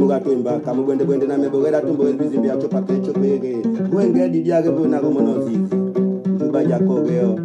Mugatumba, Kamugwende Gwendena Mebogera Tumbo Bizimbi Achopate Chopege, Wenge Didiage Bunago Monozi, Juba Jacogeo.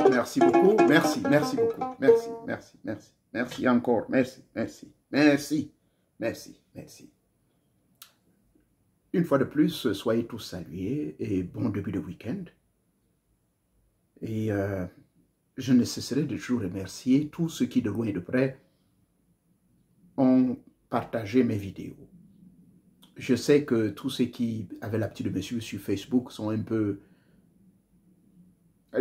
Merci beaucoup, merci beaucoup, merci encore, merci. Une fois de plus, soyez tous salués et bon début de week-end. Et je ne cesserai de toujours remercier tous ceux qui, de loin et de près, ont partagé mes vidéos. Je sais que tous ceux qui avaient l'habitude de me suivre sur Facebook sont un peu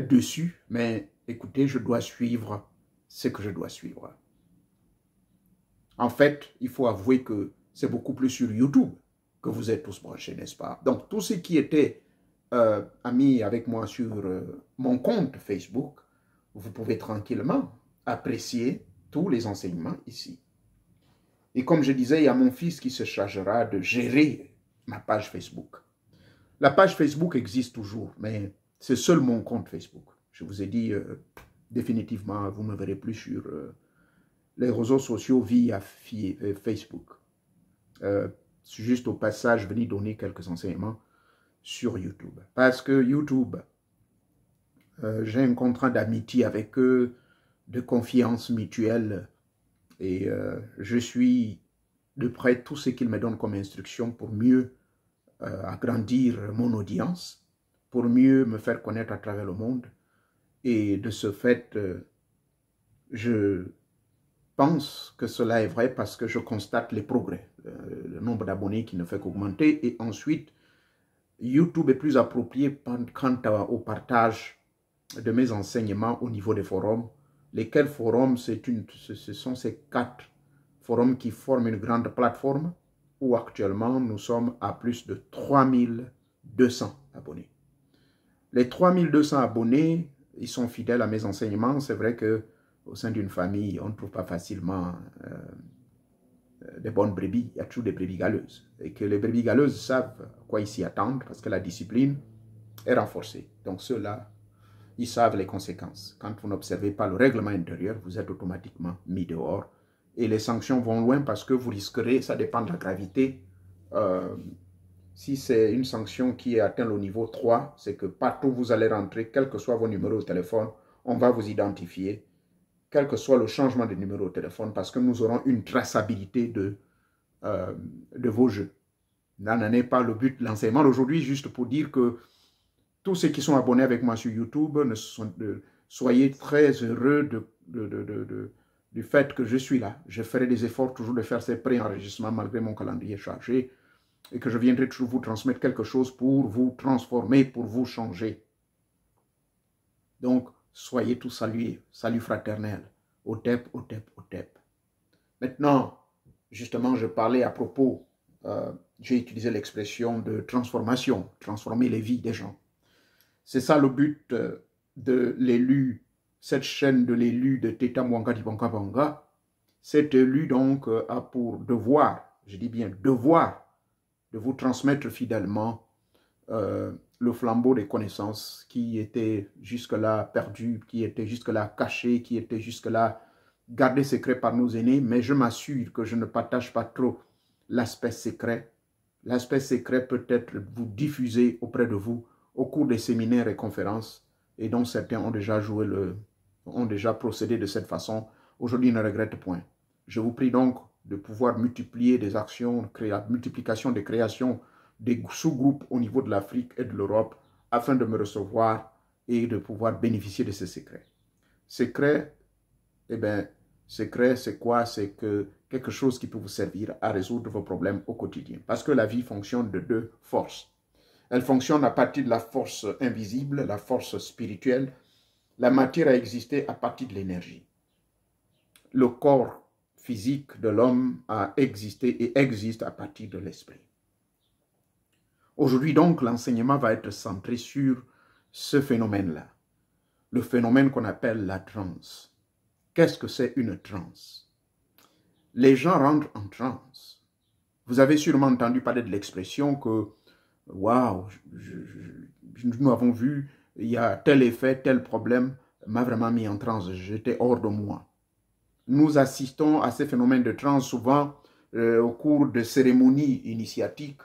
dessus, mais écoutez, je dois suivre ce que je dois suivre. En fait, il faut avouer que c'est beaucoup plus sur YouTube que vous êtes tous branchés, n'est-ce pas? Donc, tous ceux qui étaient amis avec moi sur mon compte Facebook, vous pouvez tranquillement apprécier tous les enseignements ici. Et comme je disais, il y a mon fils qui se chargera de gérer ma page Facebook. La page Facebook existe toujours, mais c'est seul mon compte Facebook. Je vous ai dit définitivement, vous ne me verrez plus sur les réseaux sociaux via Facebook. Juste au passage, venir donner quelques enseignements sur YouTube. Parce que YouTube, j'ai un contrat d'amitié avec eux, de confiance mutuelle. Et je suis de près tout ce qu'ils me donnent comme instruction pour mieux agrandir mon audience, pour mieux me faire connaître à travers le monde. Et de ce fait, je pense que cela est vrai parce que je constate les progrès, le nombre d'abonnés qui ne fait qu'augmenter. Et ensuite, YouTube est plus approprié quant au partage de mes enseignements au niveau des forums. Lesquels forums, ce sont ces 4 forums qui forment une grande plateforme où actuellement nous sommes à plus de 3200 abonnés. Les 3200 abonnés, ils sont fidèles à mes enseignements. C'est vrai qu'au sein d'une famille, on ne trouve pas facilement des bonnes brebis. Il y a toujours des brebis galeuses. Et que les brebis galeuses savent à quoi ils s'y attendent parce que la discipline est renforcée. Donc ceux-là, ils savent les conséquences. Quand vous n'observez pas le règlement intérieur, vous êtes automatiquement mis dehors. Et les sanctions vont loin parce que vous risquerez, ça dépend de la gravité. Si c'est une sanction qui atteint le niveau 3, c'est que partout où vous allez rentrer, quel que soit vos numéros de téléphone, on va vous identifier, quel que soit le changement de numéro de téléphone, parce que nous aurons une traçabilité de vos jeux. Là, n'en est pas le but de l'enseignement d'aujourd'hui, juste pour dire que tous ceux qui sont abonnés avec moi sur YouTube, soyez très heureux du fait que je suis là. Je ferai des efforts toujours de faire ces pré-enregistrements malgré mon calendrier chargé et que je viendrai toujours vous transmettre quelque chose pour vous transformer, pour vous changer. Donc, soyez tous salués, salut fraternel, Otep, Otep, Otep. Maintenant, justement, je parlais à propos, j'ai utilisé l'expression de transformation, transformer les vies des gens. C'est ça le but de l'élu, cette chaîne de l'élu de Teta Mwanga Dibanka Banga. Cet élu donc a pour devoir, je dis bien devoir, de vous transmettre fidèlement le flambeau des connaissances qui était jusque-là perdu, qui était jusque-là caché, qui était jusque-là gardé secret par nos aînés, mais je m'assure que je ne partage pas trop l'aspect secret. L'aspect secret peut être vous diffuser auprès de vous au cours des séminaires et conférences, et dont certains ont déjà procédé de cette façon. Aujourd'hui, ne regrette point. Je vous prie donc de pouvoir multiplier des actions, multiplication des créations, des sous-groupes au niveau de l'Afrique et de l'Europe, afin de me recevoir et de pouvoir bénéficier de ces secrets. Secret, eh bien, secret, c'est quoi? C'est que quelque chose qui peut vous servir à résoudre vos problèmes au quotidien. Parce que la vie fonctionne de 2 forces. Elle fonctionne à partir de la force invisible, la force spirituelle. La matière a existé à partir de l'énergie. Le corps physique de l'homme a existé et existe à partir de l'esprit. Aujourd'hui donc, l'enseignement va être centré sur ce phénomène-là. Le phénomène qu'on appelle la transe. Qu'est-ce que c'est une transe? Les gens rentrent en transe. Vous avez sûrement entendu parler de l'expression que waouh, nous avons vu, il y a tel effet, tel problème, m'a vraiment mis en transe, j'étais hors de moi. Nous assistons à ces phénomènes de transe souvent au cours de cérémonies initiatiques,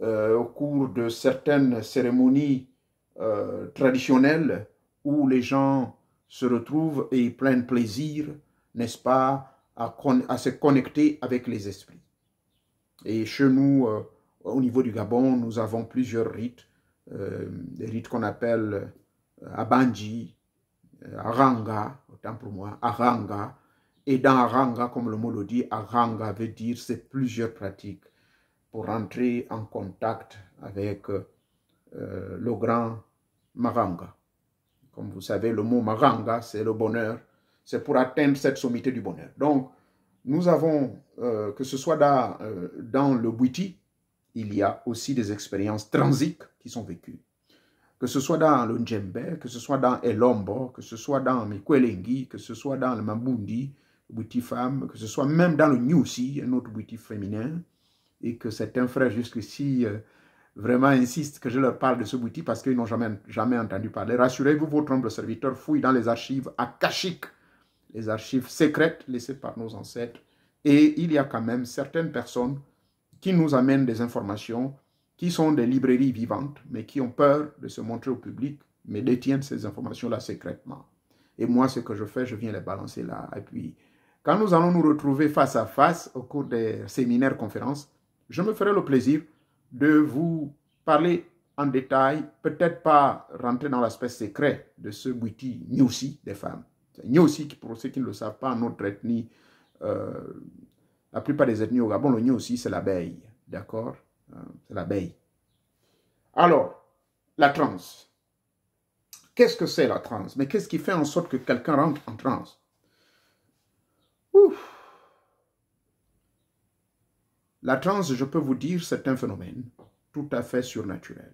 au cours de certaines cérémonies traditionnelles où les gens se retrouvent et prennent plaisir, n'est-ce pas, à se connecter avec les esprits. Et chez nous, au niveau du Gabon, nous avons plusieurs rites, des rites qu'on appelle Abanji, Aranga, autant pour moi, Aranga. Et dans Aranga, comme le mot le dit, Aranga veut dire c'est plusieurs pratiques pour entrer en contact avec le grand Maranga. Comme vous savez, le mot Maranga, c'est le bonheur, c'est pour atteindre cette sommité du bonheur. Donc, nous avons, que ce soit dans le Bwiti, il y a aussi des expériences transiques qui sont vécues. Que ce soit dans le Ndjembe, que ce soit dans Elombo, que ce soit dans Mekwelengi, que ce soit dans le Mambundi, le Bwiti femme, que ce soit même dans le Nyusi, un autre Bwiti féminin, et que certains frères jusqu'ici vraiment insistent que je leur parle de ce Bwiti parce qu'ils n'ont jamais entendu parler. Rassurez-vous, votre humble serviteur fouille dans les archives akashiques, les archives secrètes laissées par nos ancêtres, et il y a quand même certaines personnes qui nous amènent des informations qui sont des librairies vivantes, mais qui ont peur de se montrer au public, mais détiennent ces informations-là secrètement. Et moi, ce que je fais, je viens les balancer là. Et puis, quand nous allons nous retrouver face à face au cours des séminaires, conférences, je me ferai le plaisir de vous parler en détail, peut-être pas rentrer dans l'aspect secret de ce Bwiti Nyusi des femmes. Nyusi, pour ceux qui ne le savent pas, notre ethnie, la plupart des ethnies au Gabon, le Nyusi, c'est l'abeille. D'accord? C'est l'abeille. Alors, la transe. Qu'est-ce que c'est la transe? Mais qu'est-ce qui fait en sorte que quelqu'un rentre en transe? Ouf. La transe, je peux vous dire, c'est un phénomène tout à fait surnaturel.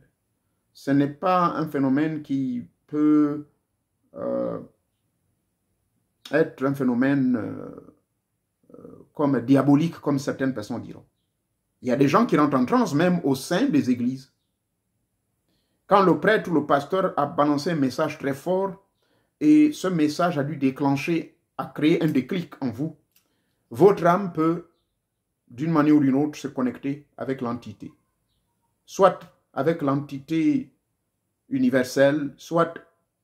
Ce n'est pas un phénomène qui peut être un phénomène comme diabolique, comme certaines personnes diront. Il y a des gens qui rentrent en transe même au sein des églises. Quand le prêtre ou le pasteur a balancé un message très fort et ce message a dû déclencher, a créé un déclic en vous, votre âme peut, d'une manière ou d'une autre, se connecter avec l'entité. Soit avec l'entité universelle, soit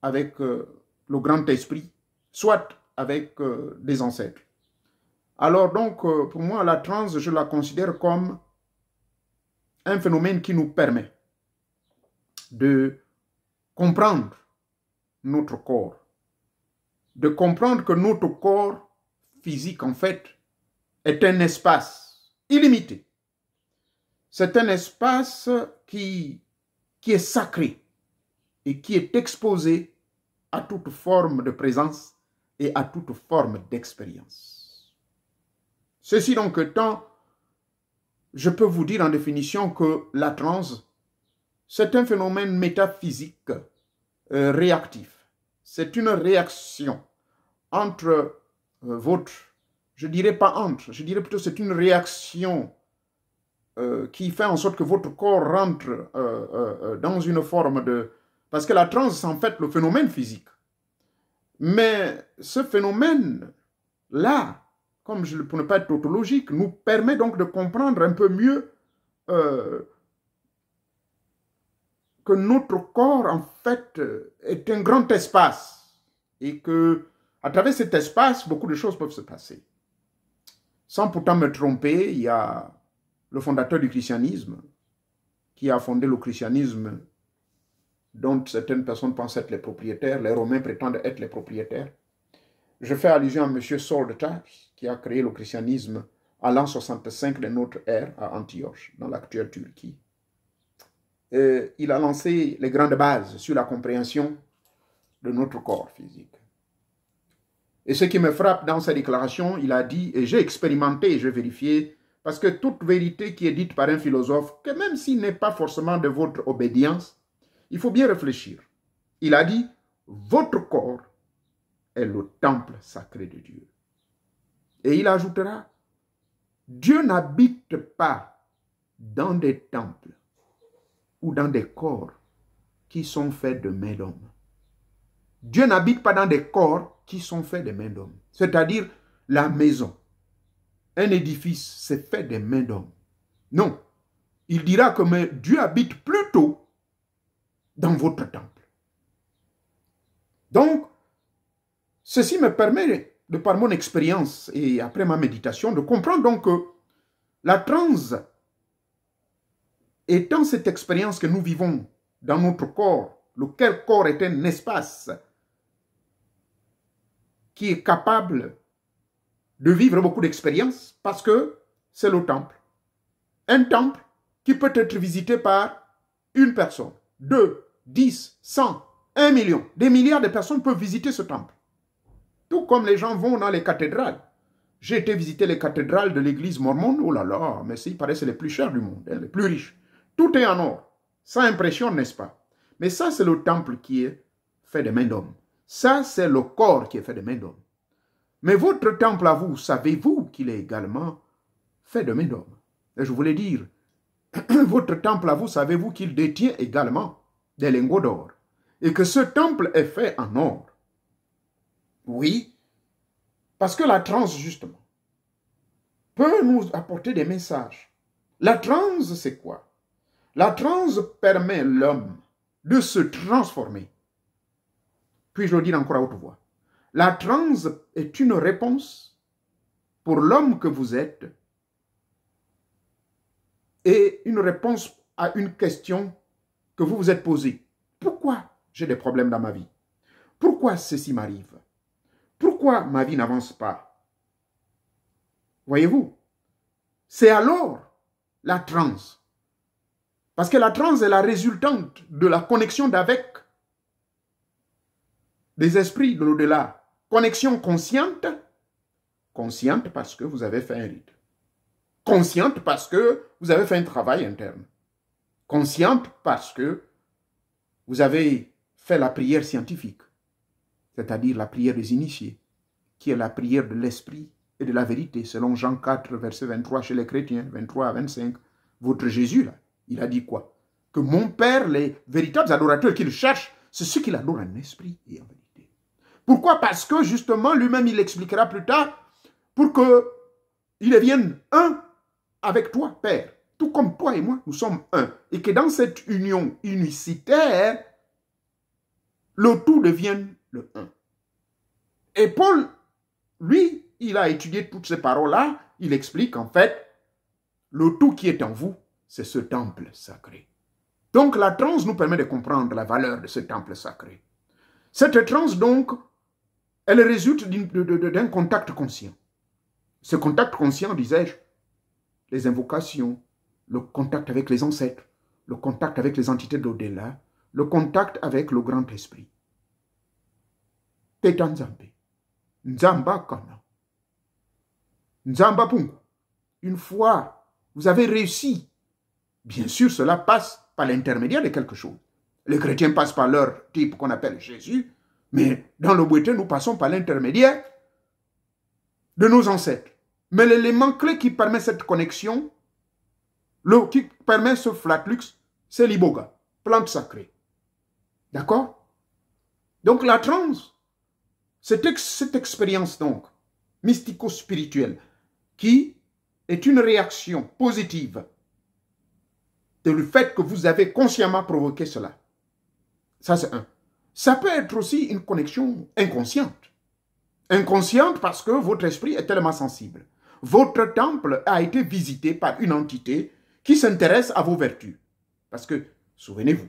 avec le grand esprit, soit avec des ancêtres. Alors donc, pour moi, la transe, je la considère comme un phénomène qui nous permet de comprendre notre corps, de comprendre que notre corps physique, en fait, est un espace illimité. C'est un espace qui est sacré et qui est exposé à toute forme de présence et à toute forme d'expérience. Ceci donc étant, je peux vous dire en définition que la transe, c'est un phénomène métaphysique réactif. C'est une réaction entre votre, je dirais pas entre, je dirais plutôt c'est une réaction qui fait en sorte que votre corps rentre dans une forme de... Parce que la transe, c'est en fait le phénomène physique. Mais ce phénomène-là, comme pour ne pas être tautologique, nous permet donc de comprendre un peu mieux que notre corps, en fait, est un grand espace et que, à travers cet espace, beaucoup de choses peuvent se passer. Sans pourtant me tromper, il y a le fondateur du christianisme qui a fondé le christianisme dont certaines personnes pensent être les propriétaires, les Romains prétendent être les propriétaires. Je fais allusion à M. Saul de Tarse, qui a créé le christianisme à l'an 65 de notre ère à Antioche, dans l'actuelle Turquie. Il a lancé les grandes bases sur la compréhension de notre corps physique. Et ce qui me frappe dans sa déclaration, il a dit, et j'ai expérimenté et j'ai vérifié, parce que toute vérité qui est dite par un philosophe, que même s'il n'est pas forcément de votre obédience, il faut bien réfléchir. Il a dit, votre corps est le temple sacré de Dieu. Et il ajoutera, Dieu n'habite pas dans des temples ou dans des corps qui sont faits de mains d'hommes. Dieu n'habite pas dans des corps qui sont faits de mains d'hommes. C'est-à-dire la maison. Un édifice, c'est fait des mains d'hommes. Non. Il dira que Dieu habite plutôt dans votre temple. Donc, ceci me permet, de par mon expérience et après ma méditation, de comprendre donc que la transe étant cette expérience que nous vivons dans notre corps, lequel corps est un espace qui est capable de vivre beaucoup d'expériences parce que c'est le temple. Un temple qui peut être visité par une personne, 2, 10, 100, 1 million. Des milliards de personnes peuvent visiter ce temple. Tout comme les gens vont dans les cathédrales. J'ai été visiter les cathédrales de l'église mormone. Oh là là, mais il paraît que c'est les plus chers du monde, les plus riches. Tout est en or. Ça impressionne, n'est-ce pas? Mais ça, c'est le temple qui est fait de mains d'hommes. Ça, c'est le corps qui est fait de mains d'hommes. Mais votre temple à vous, savez-vous qu'il est également fait de mains d'hommes? Et je voulais dire, votre temple à vous, savez-vous qu'il détient également des lingots d'or? Et que ce temple est fait en or? Oui, parce que la transe, justement, peut nous apporter des messages. La transe, c'est quoi? La transe permet l'homme de se transformer. Puis-je le dire encore à haute voix? La transe est une réponse pour l'homme que vous êtes et une réponse à une question que vous vous êtes posé. Pourquoi j'ai des problèmes dans ma vie? Pourquoi ceci m'arrive? Pourquoi ma vie n'avance pas? Voyez-vous? C'est alors la transe. Parce que la transe est la résultante de la connexion d'avec des esprits de l'au-delà. Connexion consciente. Consciente parce que vous avez fait un rite. Consciente parce que vous avez fait un travail interne. Consciente parce que vous avez fait la prière scientifique, c'est-à-dire la prière des initiés, qui est la prière de l'esprit et de la vérité, selon Jean 4, verset 23 chez les chrétiens, 23 à 25. Votre Jésus, là, il a dit quoi? Que mon Père, les véritables adorateurs qu'il cherche, c'est ceux qui l'adorent en esprit et en vérité. Pourquoi? Parce que justement, lui-même, il l'expliquera plus tard, pour qu'il devienne un avec toi, Père. Tout comme toi et moi, nous sommes un. Et que dans cette union unicitaire, le tout devienne le un. Et Paul, lui, il a étudié toutes ces paroles-là. Il explique en fait, le tout qui est en vous, c'est ce temple sacré. Donc la transe nous permet de comprendre la valeur de ce temple sacré. Cette transe donc, elle résulte d'un contact conscient. Ce contact conscient, disais-je, les invocations, le contact avec les ancêtres, le contact avec les entités de l'au-delà, le contact avec le grand esprit. Teta Nzambe, Nzamba Kana, Nzamba Pungu. Une fois vous avez réussi, bien sûr cela passe par l'intermédiaire de quelque chose. Les chrétiens passent par leur type qu'on appelle Jésus, mais dans le Bouété, nous passons par l'intermédiaire de nos ancêtres. Mais l'élément clé qui permet cette connexion, qui permet ce flatlux, c'est l'iboga, plante sacrée. D'accord? Donc la transe, cette expérience donc, mystico-spirituelle, qui est une réaction positive du fait que vous avez consciemment provoqué cela. Ça, c'est un. Ça peut être aussi une connexion inconsciente. Inconsciente parce que votre esprit est tellement sensible. Votre temple a été visité par une entité qui s'intéresse à vos vertus. Parce que, souvenez-vous,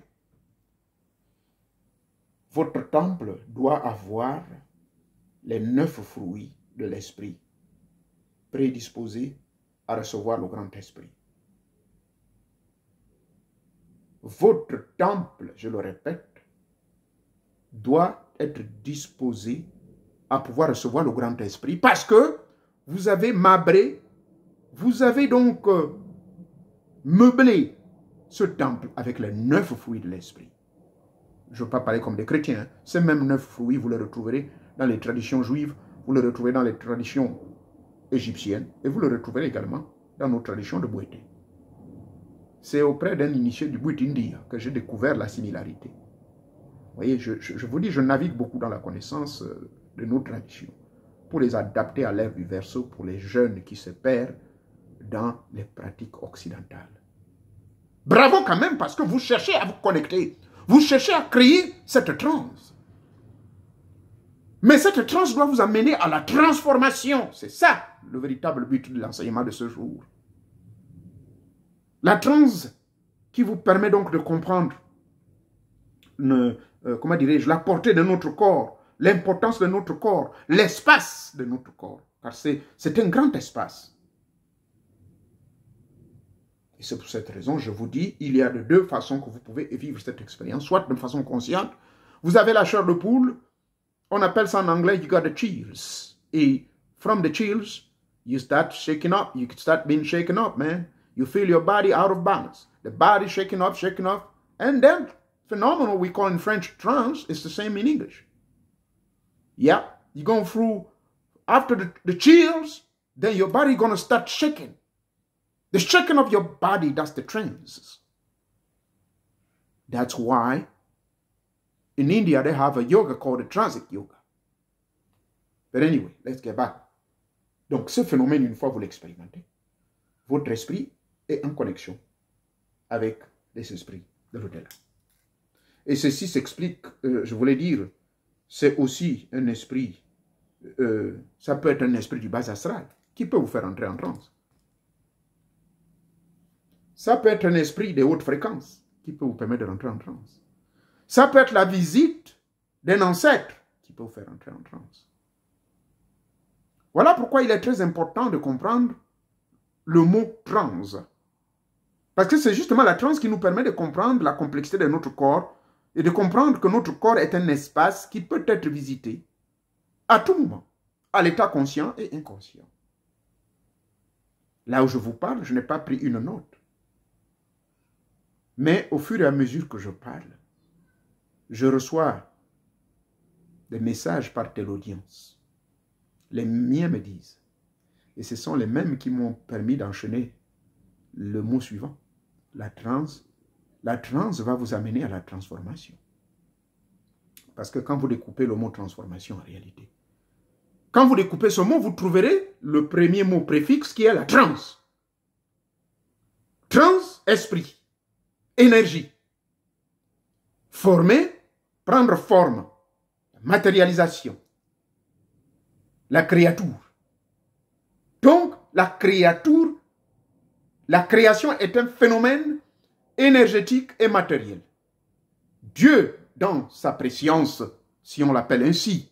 votre temple doit avoir les 9 fruits de l'esprit prédisposés à recevoir le grand esprit. Votre temple, je le répète, doit être disposé à pouvoir recevoir le grand esprit parce que vous avez mabré, vous avez donc meublé ce temple avec les 9 fruits de l'esprit. Je ne veux pas parler comme des chrétiens. Hein. Ces mêmes 9 fruits, vous les retrouverez dans les traditions juives, vous les retrouverez dans les traditions égyptiennes et vous les retrouverez également dans nos traditions de Bouété. C'est auprès d'un initié du Bouétindia que j'ai découvert la similarité. Vous voyez, je vous dis, je navigue beaucoup dans la connaissance de nos traditions pour les adapter à l'ère du Verseau pour les jeunes qui se perdent dans les pratiques occidentales. Bravo quand même parce que vous cherchez à vous connecter. Vous cherchez à créer cette transe. Mais cette transe doit vous amener à la transformation. C'est ça le véritable but de l'enseignement de ce jour. La transe qui vous permet donc de comprendre comment dirais-je, la portée de notre corps, l'importance de notre corps, l'espace de notre corps. Car c'est un grand espace. Et c'est pour cette raison, je vous dis, il y a de 2 façons que vous pouvez vivre cette expérience. Soit de façon consciente, vous avez la chair de poule, on appelle ça en anglais, you got the chills. Et from the chills, you start shaking up, you start being shaken up, man. You feel your body out of balance. The body shaking up, and then phenomenon we call in French trance is the same in English. Yeah, you're going through, after the chills, then your body going to start shaking. The shaking of your body, that's the trance. That's why in India they have a yoga called the transic yoga. But anyway, let's get back. Donc ce phénomène, une fois vous l'expérimentez, votre esprit est en connexion avec les esprits de l'au-delà. Et ceci s'explique, je voulais dire, c'est aussi un esprit, ça peut être un esprit du bas astral, qui peut vous faire entrer en transe. Ça peut être un esprit de haute fréquence, qui peut vous permettre de rentrer en transe. Ça peut être la visite d'un ancêtre qui peut vous faire entrer en transe. Voilà pourquoi il est très important de comprendre le mot transe. Parce que c'est justement la transe qui nous permet de comprendre la complexité de notre corps et de comprendre que notre corps est un espace qui peut être visité à tout moment, à l'état conscient et inconscient. Là où je vous parle, je n'ai pas pris une note. Mais au fur et à mesure que je parle, je reçois des messages par telle audience. Les miens me disent. Et ce sont les mêmes qui m'ont permis d'enchaîner le mot suivant. La transe va vous amener à la transformation. Parce que quand vous découpez le mot transformation en réalité, quand vous découpez ce mot, vous trouverez le premier mot préfixe qui est la trans. Trans, esprit, énergie. Former, prendre forme, matérialisation, la créature. Donc, la création est un phénomène énergétique et matériel. Dieu, dans sa préscience, si on l'appelle ainsi,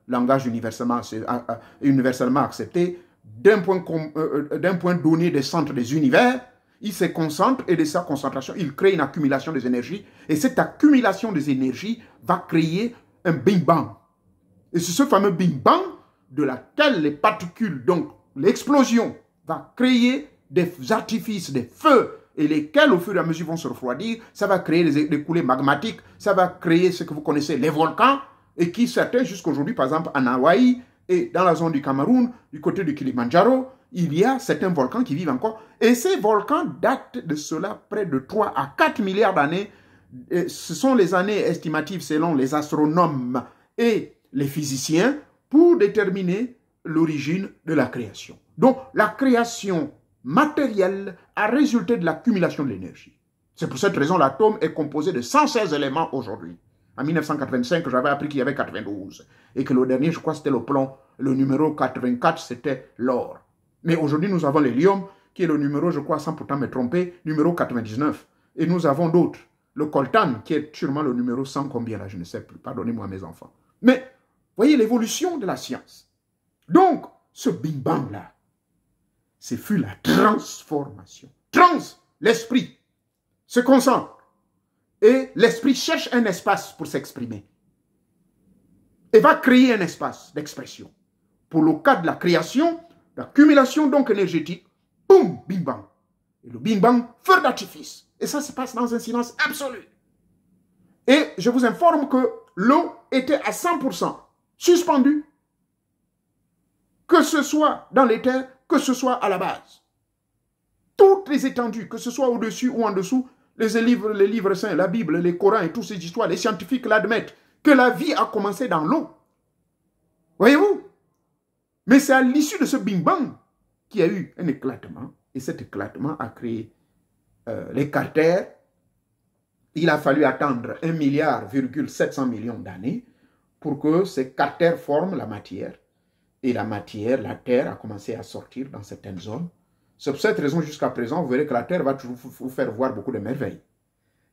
langage universellement accepté, d'un point donné des centres des univers, il se concentre et de sa concentration, il crée une accumulation des énergies. Et cette accumulation des énergies va créer un Big Bang. Et c'est ce fameux Big Bang de laquelle les particules, donc l'explosion, va créer des artifices, des feux, et lesquels, au fur et à mesure, vont se refroidir. Ça va créer des coulées magmatiques, ça va créer ce que vous connaissez, les volcans, et qui certains, jusqu'à aujourd'hui, par exemple, en Hawaï et dans la zone du Cameroun, du côté du Kilimandjaro, il y a certains volcans qui vivent encore. Et ces volcans datent de cela près de 3 à 4 milliards d'années. Ce sont les années estimatives selon les astronomes et les physiciens pour déterminer l'origine de la création. Donc, la création matérielle a résulté de l'accumulation de l'énergie. C'est pour cette raison que l'atome est composé de 116 éléments aujourd'hui. En 1985, j'avais appris qu'il y avait 92. Et que le dernier, je crois, c'était le plomb. Le numéro 84, c'était l'or. Mais aujourd'hui, nous avons l'hélium, qui est le numéro, je crois, sans pourtant me tromper, numéro 99. Et nous avons d'autres. Le coltan, qui est sûrement le numéro 100 combien là, je ne sais plus. Pardonnez-moi mes enfants. Mais, voyez l'évolution de la science. Donc, ce Big Bang-là, ce fut la transformation. L'esprit se concentre. Et l'esprit cherche un espace pour s'exprimer. Et va créer un espace d'expression. Pour le cas de la création, l'accumulation donc énergétique, boum, Big Bang. Et le Big Bang, feu d'artifice. Et ça se passe dans un silence absolu. Et je vous informe que l'eau était à 100% suspendue. Que ce soit dans l'éther, que ce soit à la base. Toutes les étendues, que ce soit au-dessus ou en dessous, les livres saints, la Bible, les Corans et toutes ces histoires, les scientifiques l'admettent, que la vie a commencé dans l'eau. Voyez-vous? Mais c'est à l'issue de ce Big Bang qu'il y a eu un éclatement. Et cet éclatement a créé les carters. Il a fallu attendre 1,7 milliard d'années pour que ces carters forment la matière. Et la matière, la terre, a commencé à sortir dans certaines zones. C'est pour cette raison, jusqu'à présent, vous verrez que la terre va toujours vous faire voir beaucoup de merveilles.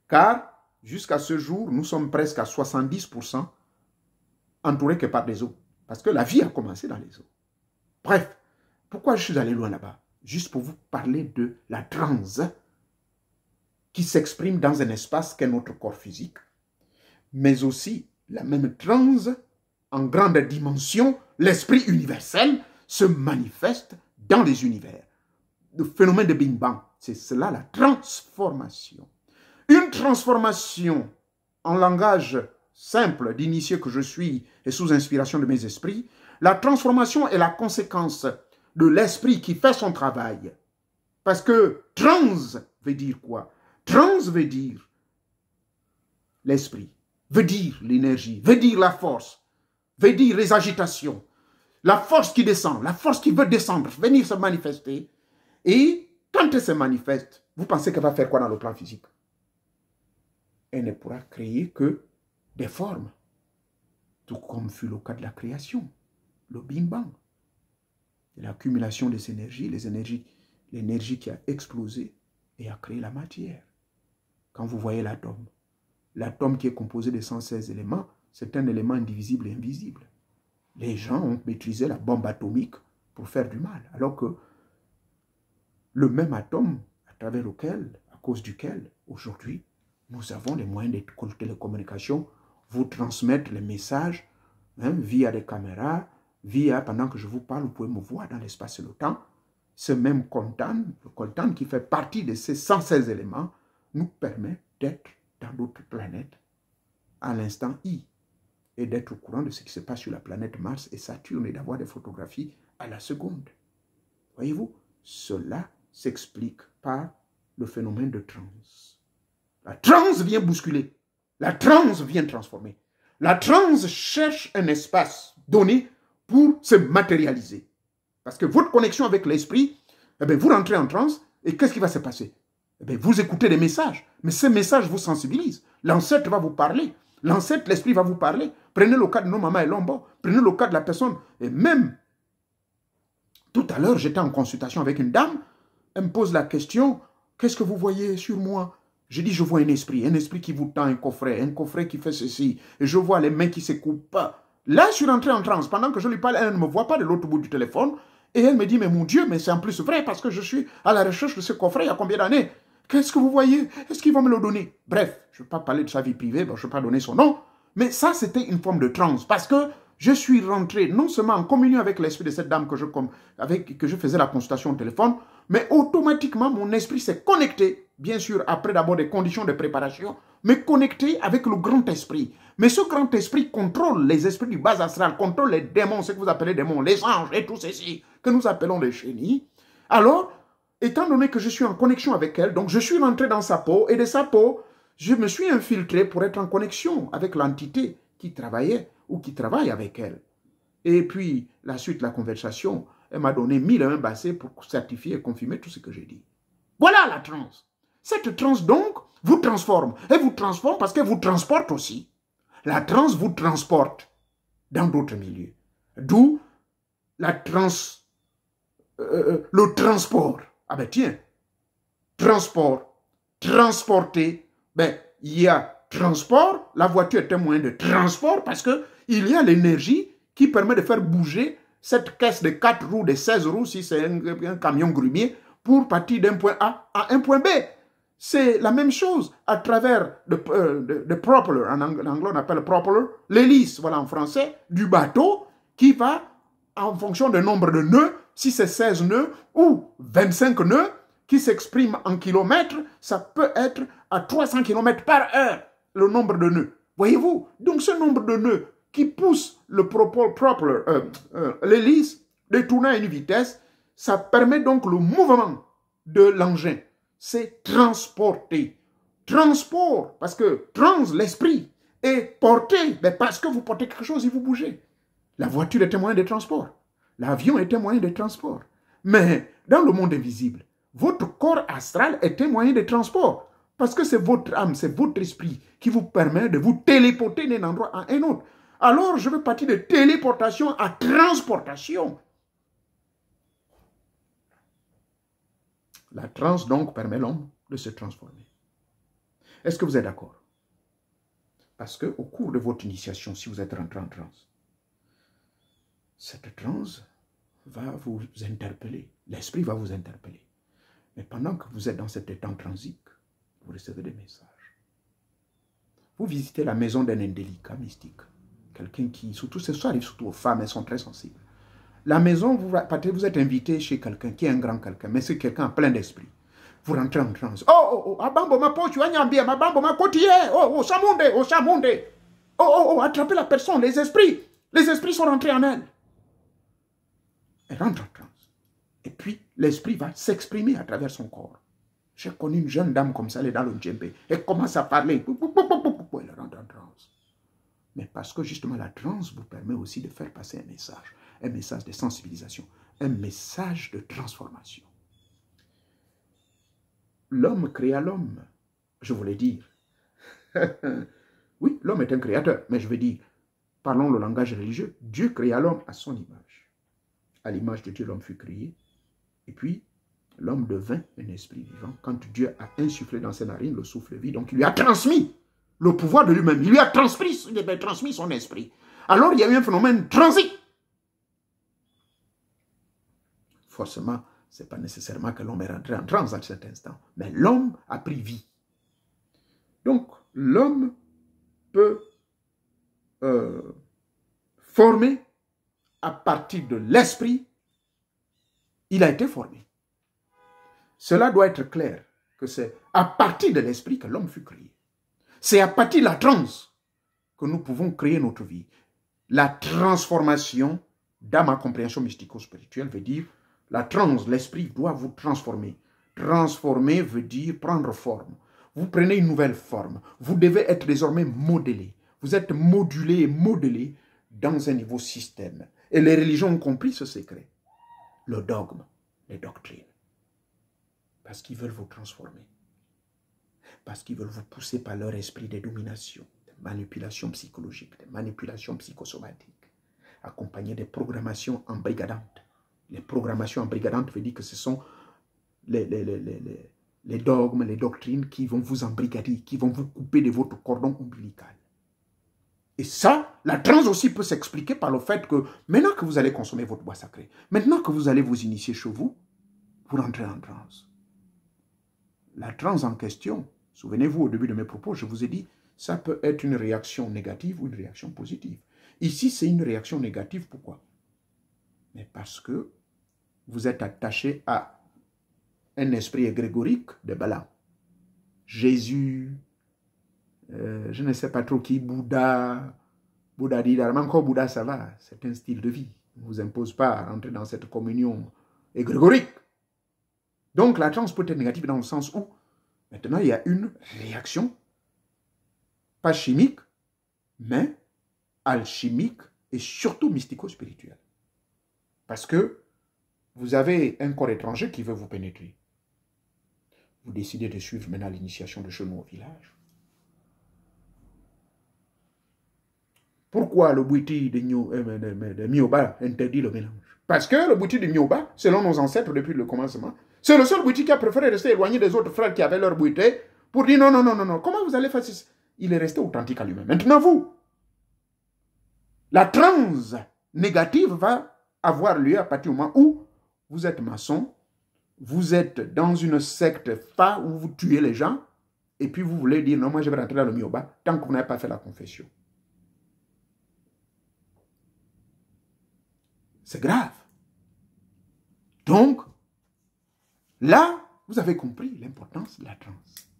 Car, jusqu'à ce jour, nous sommes presque à 70% entourés que par des eaux. Parce que la vie a commencé dans les eaux. Bref, pourquoi je suis allé loin là-bas? Juste pour vous parler de la transe qui s'exprime dans un espace qu'est notre corps physique, mais aussi la même transe en grande dimension, l'esprit universel se manifeste dans les univers. Le phénomène de Big Bang, c'est cela la transformation. Une transformation en langage simple d'initié que je suis et sous inspiration de mes esprits, la transformation est la conséquence de l'esprit qui fait son travail. Parce que trans veut dire quoi? Trans veut dire l'esprit, veut dire l'énergie, veut dire la force, veut dire les agitations, la force qui descend, la force qui veut descendre, venir se manifester. Et quand elle se manifeste, vous pensez qu'elle va faire quoi dans le plan physique? Elle ne pourra créer que des formes, tout comme fut le cas de la création, le Big Bang. L'accumulation des énergies, l'énergie qui a explosé et a créé la matière. quand vous voyez l'atome qui est composé de 116 éléments, c'est un élément indivisible et invisible. Les gens ont maîtrisé la bombe atomique pour faire du mal, alors que le même atome à travers lequel, à cause duquel, aujourd'hui, nous avons les moyens de télécommunication, vous transmettre les messages via des caméras, pendant que je vous parle, vous pouvez me voir dans l'espace et le temps. Ce même coltan, le coltan qui fait partie de ces 116 éléments, nous permet d'être dans d'autres planètes à l'instant I et d'être au courant de ce qui se passe sur la planète Mars et Saturne et d'avoir des photographies à la seconde. Voyez-vous, cela s'explique par le phénomène de transe. La transe vient bousculer, la transe vient transformer. La transe cherche un espace donné pour se matérialiser. Parce que votre connexion avec l'esprit, vous rentrez en transe et qu'est-ce qui va se passer? Vous écoutez des messages, mais ces messages vous sensibilisent. L'ancêtre va vous parler, l'ancêtre, l'esprit va vous parler. Prenez le cas de nos mamans et Lombo, prenez le cas de la personne. Et même, tout à l'heure, j'étais en consultation avec une dame, elle me pose la question, qu'est-ce que vous voyez sur moi? Je dis, je vois un esprit qui vous tend un coffret qui fait ceci, et je vois les mains qui se coupent. Là, je suis rentré en transe. Pendant que je lui parle, elle ne me voit pas de l'autre bout du téléphone, et elle me dit, mais mon Dieu, mais c'est en plus vrai, parce que je suis à la recherche de ce coffret il y a combien d'années? Qu'est-ce que vous voyez? Est-ce qu'ils vont me le donner? Bref, je ne vais pas parler de sa vie privée, je ne vais pas donner son nom, mais ça, c'était une forme de transe, parce que je suis rentré non seulement en communion avec l'esprit de cette dame que je faisais la consultation au téléphone, mais automatiquement, mon esprit s'est connecté, bien sûr, après d'abord des conditions de préparation, mais connecté avec le grand esprit. Mais ce grand esprit contrôle les esprits du bas astral, contrôle les démons, ce que vous appelez démons, les anges et tout ceci, que nous appelons les chénis. Alors, étant donné que je suis en connexion avec elle, donc je suis rentré dans sa peau, et de sa peau, je me suis infiltré pour être en connexion avec l'entité qui travaillait ou qui travaille avec elle. Et puis, la suite de la conversation, elle m'a donné 1001 bassets pour certifier et confirmer tout ce que j'ai dit. Voilà la transe. Cette transe, donc, vous transforme. Elle vous transforme parce qu'elle vous transporte aussi. La transe vous transporte dans d'autres milieux. D'où la le transport. Ah ben tiens, transport, transporter, il y a transport, la voiture est un moyen de transport parce qu'il y a l'énergie qui permet de faire bouger cette caisse de 4 roues, de 16 roues, si c'est un camion grumier, pour partir d'un point A à un point B. C'est la même chose à travers le propeller, en anglais on appelle propeller, l'hélice, voilà en français, du bateau qui va en fonction du nombre de nœuds, si c'est 16 nœuds ou 25 nœuds, qui s'expriment en kilomètres, ça peut être à 300 km par heure, le nombre de nœuds. Voyez-vous? Donc ce nombre de nœuds qui pousse le propeller, l'hélice, de tourner à une vitesse, ça permet donc le mouvement de l'engin. C'est transporter. Transport, parce que trans, l'esprit, et porter, parce que vous portez quelque chose et vous bougez. La voiture est un moyen de transport. L'avion est un moyen de transport. Mais dans le monde invisible, votre corps astral est un moyen de transport. Parce que c'est votre âme, c'est votre esprit qui vous permet de vous téléporter d'un endroit à un autre. Alors, je veux partir de téléportation à transportation. La transe, donc, permet l'homme de se transformer. Est-ce que vous êtes d'accord? Parce qu'au cours de votre initiation, si vous êtes rentré en transe, cette transe va vous interpeller. L'esprit va vous interpeller. Mais pendant que vous êtes dans cet état transique, vous recevez des messages. Vous visitez la maison d'un indélicat mystique. Quelqu'un qui, surtout ce soir, arrive surtout aux femmes, elles sont très sensibles. La maison, vous êtes invité chez quelqu'un qui est un grand quelqu'un, mais c'est quelqu'un plein d'esprit. Vous rentrez en transe. Oh, abambo ma poche, ma côtier, samunde. Attrapez la personne, les esprits sont rentrés en elle. Elle rentre en transe. Et puis, l'esprit va s'exprimer à travers son corps. J'ai connu une jeune dame comme ça, elle est dans le djembé. Elle commence à parler. Elle rentre en transe. Mais parce que justement la transe vous permet aussi de faire passer un message de sensibilisation, un message de transformation. L'homme créa l'homme, je voulais dire. Oui, l'homme est un créateur, mais je veux dire, parlons le langage religieux, Dieu créa l'homme à son image. À l'image de Dieu, l'homme fut créé. Et puis, l'homme devint un esprit vivant quand Dieu a insufflé dans ses narines le souffle de vie. Donc, il lui a transmis le pouvoir de lui-même. Il lui a transmis son esprit. Alors, il y a eu un phénomène transit. Forcément, ce n'est pas nécessairement que l'homme est rentré en transe à cet instant, mais l'homme a pris vie. Donc, l'homme peut former à partir de l'esprit. Il a été formé. Cela doit être clair, que c'est à partir de l'esprit que l'homme fut créé. C'est à partir de la transe que nous pouvons créer notre vie. La transformation, dans ma compréhension mystico-spirituelle, veut dire la transe, l'esprit doit vous transformer. Transformer veut dire prendre forme. Vous prenez une nouvelle forme. Vous devez être désormais modélé. Vous êtes modulé et modelé dans un niveau système. Et les religions ont compris ce secret. Le dogme, les doctrines. Parce qu'ils veulent vous transformer. Parce qu'ils veulent vous pousser par leur esprit de domination, de manipulation psychologique, de manipulation psychosomatiques, accompagnées de programmations embrigadantes. Les programmations embrigadantes veut dire que ce sont les dogmes, les doctrines qui vont vous embrigader, qui vont vous couper de votre cordon ombilical. Et ça, la transe aussi peut s'expliquer par le fait que maintenant que vous allez consommer votre bois sacré, maintenant que vous allez vous initier chez vous, vous rentrez en transe. La transe en question, souvenez-vous au début de mes propos, je vous ai dit, ça peut être une réaction négative ou une réaction positive. Ici, c'est une réaction négative. Pourquoi? Mais parce que vous êtes attaché à un esprit égrégorique de Balaam. Jésus, je ne sais pas trop qui, Bouddha dit, encore Bouddha, ça va, c'est un style de vie. On ne vous impose pas à rentrer dans cette communion égrégorique. Donc la transe peut être négative dans le sens où, maintenant, il y a une réaction, pas chimique, mais alchimique et surtout mystico-spirituelle. Parce que vous avez un corps étranger qui veut vous pénétrer. Vous décidez de suivre maintenant l'initiation de chez nous au village. Pourquoi le bouti de Myoba interdit le mélange? Parce que le bouti de Myoba, selon nos ancêtres depuis le commencement, c'est le seul bouti qui a préféré rester éloigné des autres frères qui avaient leur bouti pour dire non, non, non, non, non. Comment vous allez faire ça? Il est resté authentique à lui-même. Maintenant, vous, la transe négative va avoir lieu à partir du moment où vous êtes maçon, vous êtes dans une secte fa où vous tuez les gens, et puis vous voulez dire non, moi je vais rentrer dans le Myoba tant que vous n'avez pas fait la confession. C'est grave. Donc, là, vous avez compris l'importance de la transe.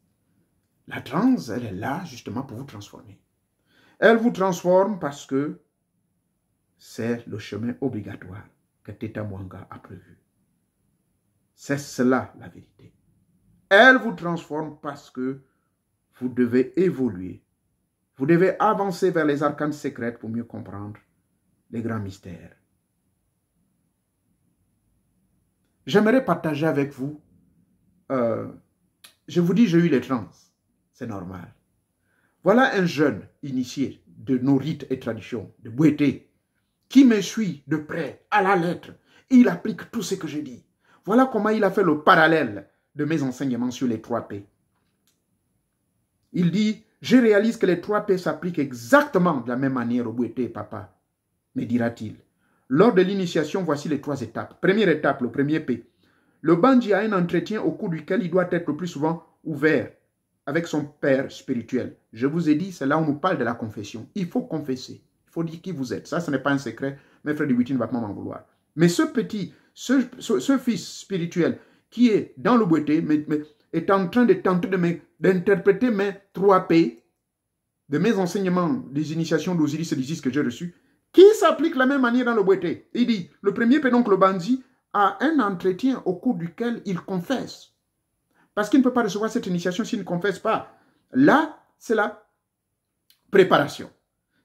La transe, elle est là justement pour vous transformer. Elle vous transforme parce que c'est le chemin obligatoire que Teta Mwanga a prévu. C'est cela la vérité. Elle vous transforme parce que vous devez évoluer. Vous devez avancer vers les arcanes secrètes pour mieux comprendre les grands mystères. J'aimerais partager avec vous, je vous dis, j'ai eu les trans, c'est normal. Voilà un jeune initié de nos rites et traditions, de Bouété, qui me suit de près, à la lettre. Il applique tout ce que je dis. Voilà comment il a fait le parallèle de mes enseignements sur les 3 P. Il dit, je réalise que les 3 P s'appliquent exactement de la même manière au Bouété, papa, me dira-t-il. Lors de l'initiation, voici les 3 étapes. Première étape, le premier P. Le bandit a un entretien au cours duquel il doit être le plus souvent ouvert avec son père spirituel. Je vous ai dit, c'est là où on nous parle de la confession. Il faut confesser. Il faut dire qui vous êtes. Ça, ce n'est pas un secret. Mes frères de Wittin ne vont pas m'en vouloir. Mais ce fils spirituel qui est dans le Bouété, est en train de tenter d'interpréter mes 3 P, de mes enseignements des initiations d'Osiris et d'Isis que j'ai reçus, qui s'applique de la même manière dans le Bouété. Il dit, le premier P, donc le bandit, a un entretien au cours duquel il confesse. Parce qu'il ne peut pas recevoir cette initiation s'il ne confesse pas. Là, c'est la préparation.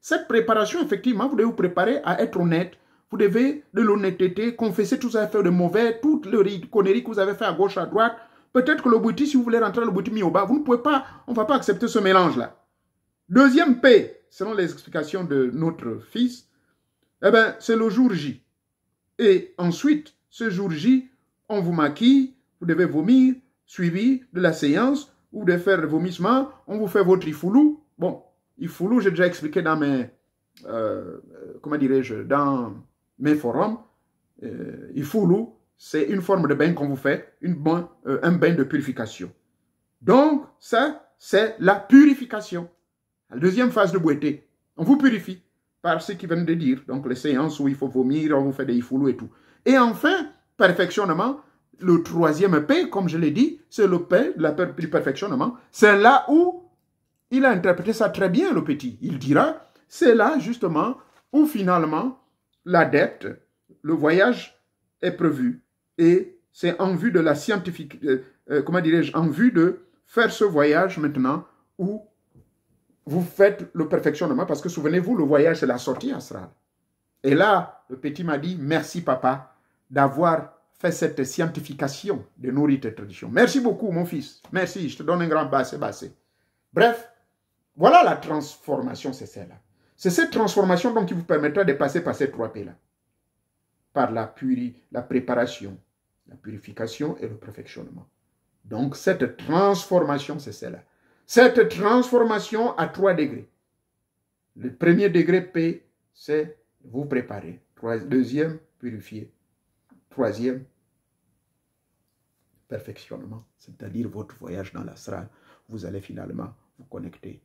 Cette préparation, effectivement, vous devez vous préparer à être honnête. Vous devez de l'honnêteté, confesser tout ce que vous avez fait de mauvais, toutes les conneries que vous avez fait à gauche, à droite. Peut-être que le bouti, si vous voulez rentrer dans le bouti Myoba, vous ne pouvez pas, on ne va pas accepter ce mélange-là. Deuxième P, selon les explications de notre fils, eh bien, c'est le jour J. Et ensuite, ce jour J, on vous maquille, vous devez vomir, suivi de la séance, ou de faire le vomissement, on vous fait votre ifoulou. Bon, ifoulou, j'ai déjà expliqué dans mes, comment dirais-je, dans mes forums. Ifoulou, c'est une forme de bain qu'on vous fait, un bain de purification. Donc, ça, c'est la purification. La deuxième phase de Bouété, on vous purifie par ce qu'ils viennent de dire. Donc, les séances où il faut vomir, on vous fait des ifoulous et tout. Et enfin, perfectionnement, le troisième P, comme je l'ai dit, c'est le P du perfectionnement. C'est là où il a interprété ça très bien, le petit. Il dira, c'est là justement où finalement l'adepte, le voyage est prévu. Et c'est en vue de la scientifique, comment dirais-je, en vue de faire ce voyage maintenant où vous faites le perfectionnement. Parce que souvenez-vous, le voyage, c'est la sortie astrale. Et là, le petit m'a dit, merci papa d'avoir fait cette scientification de nos rites et traditions. Merci beaucoup, mon fils. Merci, je te donne un grand bassé. Bref, voilà la transformation, c'est celle-là. C'est cette transformation donc qui vous permettra de passer par ces 3 P-là. Par la préparation, la purification et le perfectionnement. Donc, cette transformation, c'est celle-là. Cette transformation à 3 degrés. Le premier degré P, c'est vous préparer. Deuxième, purifier. Troisième, perfectionnement, c'est-à-dire votre voyage dans l'astral. Vous allez finalement vous connecter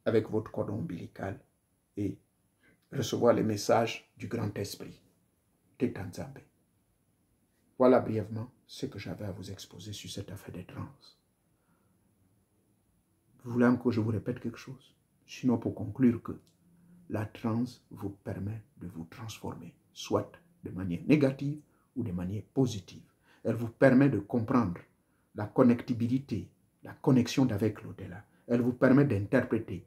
avec votre cordon ombilical et recevoir les messages du grand esprit. Tetanzambe. Voilà brièvement ce que j'avais à vous exposer sur cette affaire des trans. Vous voulez encore que je vous répète quelque chose? Sinon, pour conclure que la transe vous permet de vous transformer, soit de manière négative ou de manière positive. Elle vous permet de comprendre la connectibilité, la connexion avec l'au-delà. Elle vous permet d'interpréter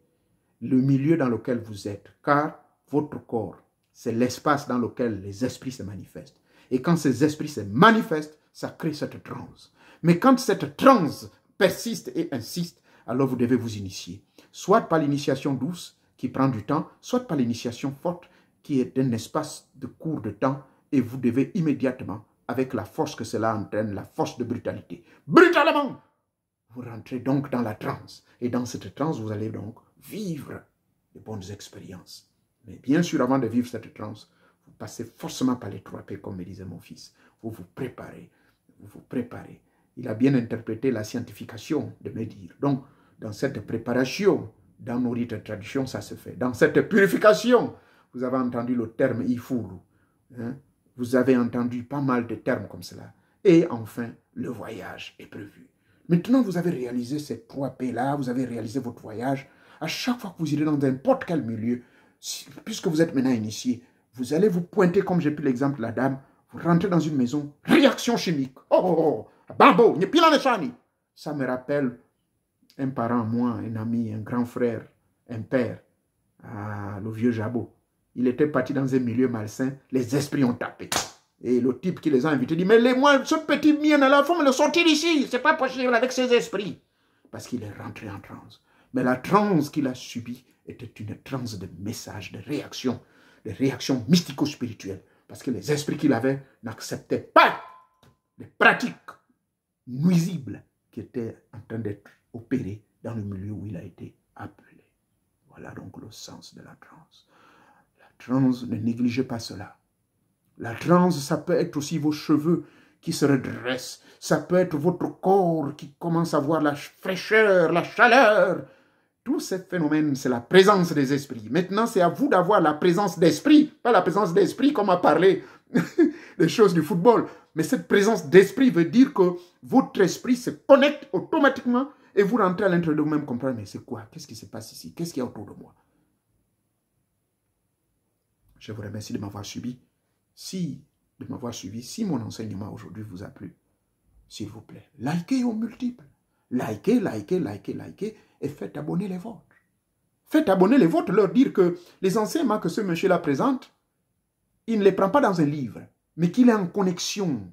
le milieu dans lequel vous êtes, car votre corps, c'est l'espace dans lequel les esprits se manifestent. Et quand ces esprits se manifestent, ça crée cette transe. Mais quand cette transe persiste et insiste, alors vous devez vous initier. Soit par l'initiation douce, qui prend du temps, soit par l'initiation forte, qui est un espace de court de temps, et vous devez immédiatement, avec la force que cela entraîne, la force de brutalité, brutalement, vous rentrez donc dans la transe. Et dans cette transe, vous allez donc vivre de bonnes expériences. Mais bien sûr, avant de vivre cette transe, vous passez forcément par les 3 P, comme me disait mon fils. Vous vous préparez, vous vous préparez. Il a bien interprété la scientification de me dire. Donc, dans cette préparation, dans nos rites et traditions, ça se fait. Dans cette purification, vous avez entendu le terme ifuru. Hein? Vous avez entendu pas mal de termes comme cela. Et enfin, le voyage est prévu. Maintenant, vous avez réalisé ces 3 P-là, vous avez réalisé votre voyage. À chaque fois que vous irez dans n'importe quel milieu, puisque vous êtes maintenant initié, vous allez vous pointer, comme j'ai pris l'exemple de la dame, vous rentrez dans une maison, réaction chimique. Oh, bambo, ça me rappelle un parent, moi, un ami, un grand frère, un père, le vieux Jabot. Il était parti dans un milieu malsain, les esprits ont tapé. Et le type qui les a invités dit, mais moi, ce petit mien-là, il faut me le sortir d'ici, c'est pas possible avec ces esprits. Parce qu'il est rentré en transe. Mais la transe qu'il a subie était une transe de message, de réaction mystico-spirituelle. Parce que les esprits qu'il avait n'acceptaient pas les pratiques nuisibles qui étaient en train d'être opérées dans le milieu où il a été appelé. Voilà donc le sens de la transe. La transe, ne négligez pas cela. La transe, ça peut être aussi vos cheveux qui se redressent. Ça peut être votre corps qui commence à voir la fraîcheur, la chaleur. Tous ces phénomènes, c'est la présence des esprits. Maintenant, c'est à vous d'avoir la présence d'esprit. Pas la présence d'esprit comme a parlé des choses du football. Mais cette présence d'esprit veut dire que votre esprit se connecte automatiquement et vous rentrez à l'intérieur de vous-même comprendre, mais c'est quoi? Qu'est-ce qui se passe ici? Qu'est-ce qu'il y a autour de moi? Je vous remercie de m'avoir suivi. Si mon enseignement aujourd'hui vous a plu, s'il vous plaît, likez au multiple. Likez et faites abonner les vôtres. Faites abonner les vôtres, leur dire que les enseignements que ce monsieur-là présente, il ne les prend pas dans un livre, mais qu'il est en connexion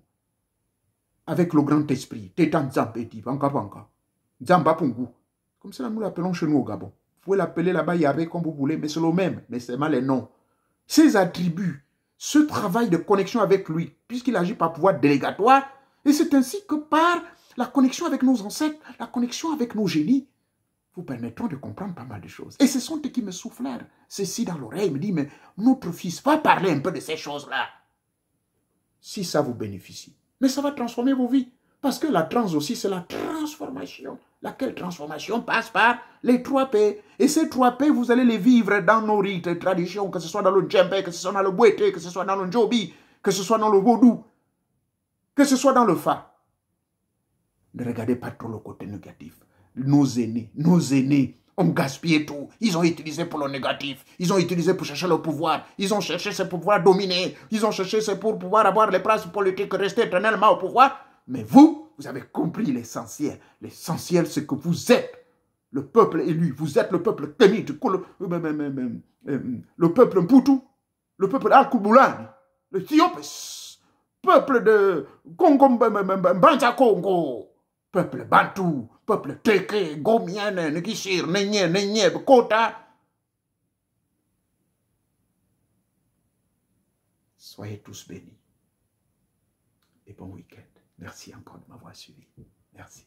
avec le grand esprit. Tetan Zambeti, Panka Panka, Zamba Pungu. Comme cela nous l'appelons chez nous au Gabon. Vous pouvez l'appeler là-bas Yahvé comme vous voulez, mais c'est le même, mais c'est mal les noms. Ces attributs, ce travail de connexion avec lui, puisqu'il agit par pouvoir délégatoire, Et c'est ainsi que par la connexion avec nos ancêtres, la connexion avec nos génies, vous permettront de comprendre pas mal de choses. Et ce sont eux qui me soufflèrent ceci dans l'oreille, me disent, mais notre fils, va parler un peu de ces choses-là. Si ça vous bénéficie. Mais ça va transformer vos vies. Parce que la trans aussi, c'est la transformation. Laquelle transformation passe par les 3 P. Et ces 3 P, vous allez les vivre dans nos rites et traditions, que ce soit dans le djembe, que ce soit dans le bouete, que ce soit dans le njobi, que ce soit dans le vaudou, que ce soit dans le fa. Ne regardez pas trop le côté négatif. Nos aînés ont gaspillé tout. Ils ont utilisé pour le négatif. Ils ont utilisé pour chercher le pouvoir. Ils ont cherché ce pouvoir dominer. Ils ont cherché ce pour pouvoir avoir les places politiques, rester éternellement au pouvoir. Mais vous avez compris l'essentiel. L'essentiel, c'est que vous êtes le peuple élu. Vous êtes le peuple Temit, le peuple Mputu, le peuple Al-Kubulan, le Thiopes, peuple de Congo, Banza Congo, peuple Bantu, peuple Teke, Gomienne, Nekishir, Nenye, Kota. Soyez tous bénis. Et bon week-end. Merci encore de m'avoir suivi. Merci.